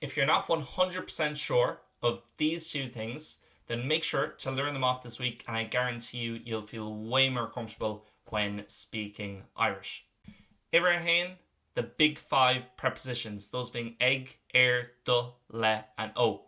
If you're not 100% sure of these two things, then make sure to learn them off this week, and I guarantee you'll feel way more comfortable when speaking Irish. Ibrahim, the big 5 prepositions, those being egg, do, le, and o.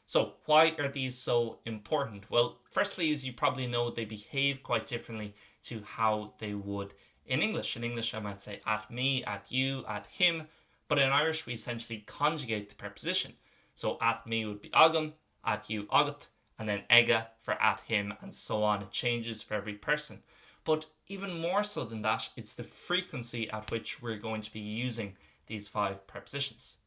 So why are these so important? Well, firstly, as you probably know, they behave quite differently to how they would in English. In English, I might say at me, at you, at him, but in Irish, we essentially conjugate the preposition. So at me would be agam, at you agat, and then ega for at him, and so on. It changes for every person. But even more so than that, it's the frequency at which we're going to be using these 5 prepositions.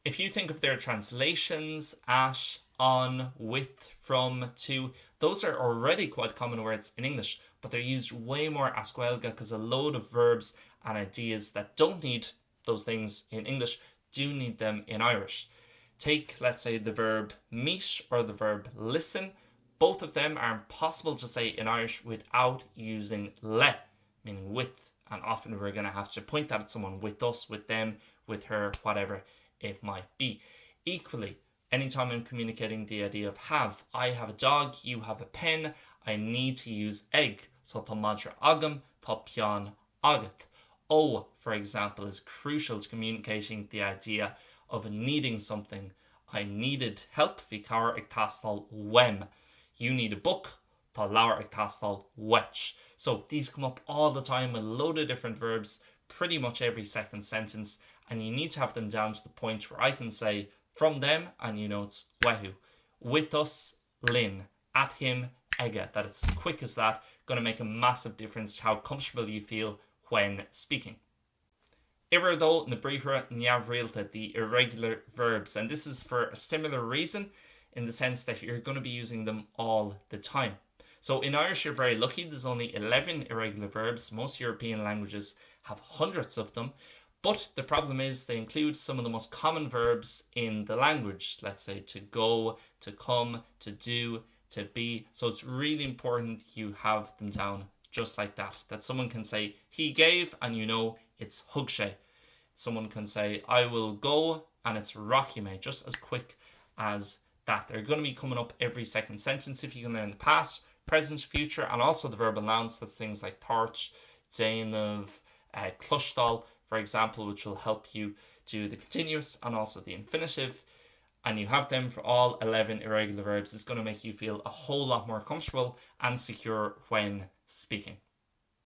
If you think of their translations, at, on, with, from, to, those are already quite common words in English, but they're used way more ascuelga because a load of verbs and ideas that don't need those things in English do need them in Irish. Take, let's say, the verb meet or the verb listen. Both of them are impossible to say in Irish without using le, meaning with. And often we're going to have to point that at someone, with us, with them, with her, whatever it might be. Equally, anytime I'm communicating the idea of have, I have a dog, you have a pen, I need to use egg. So tá madra agam, tá pean agat. O, for example, is crucial to communicating the idea of needing something. I needed help, fi cawer ag tastal wem. You need a book, tá lawer ag tastal wech. So these come up all the time with a load of different verbs, pretty much every second sentence, and you need to have them down to the point where I can say from them, and you know it's wehu. With us, lin. At him, ega. That it's as quick as that, going to make a massive difference to how comfortable you feel when speaking. Iver though na bríomhre neamhrialta, the irregular verbs, and this is for a similar reason in the sense that you're going to be using them all the time. So in Irish you're very lucky, there's only 11 irregular verbs. Most European languages have hundreds of them, but the problem is they include some of the most common verbs in the language. Let's say to go, to come, to do, to be. So it's really important you have them down just like that. That someone can say he gave and you know it's hugshe. Someone can say I will go and it's rockime, just as quick as that. They're going to be coming up every second sentence if you can learn the past, present, future, and also the verbal nouns. That's things like torch, dainav, clushdal, for example, which will help you do the continuous and also the infinitive. And you have them for all 11 irregular verbs. It's going to make you feel a whole lot more comfortable and secure when speaking.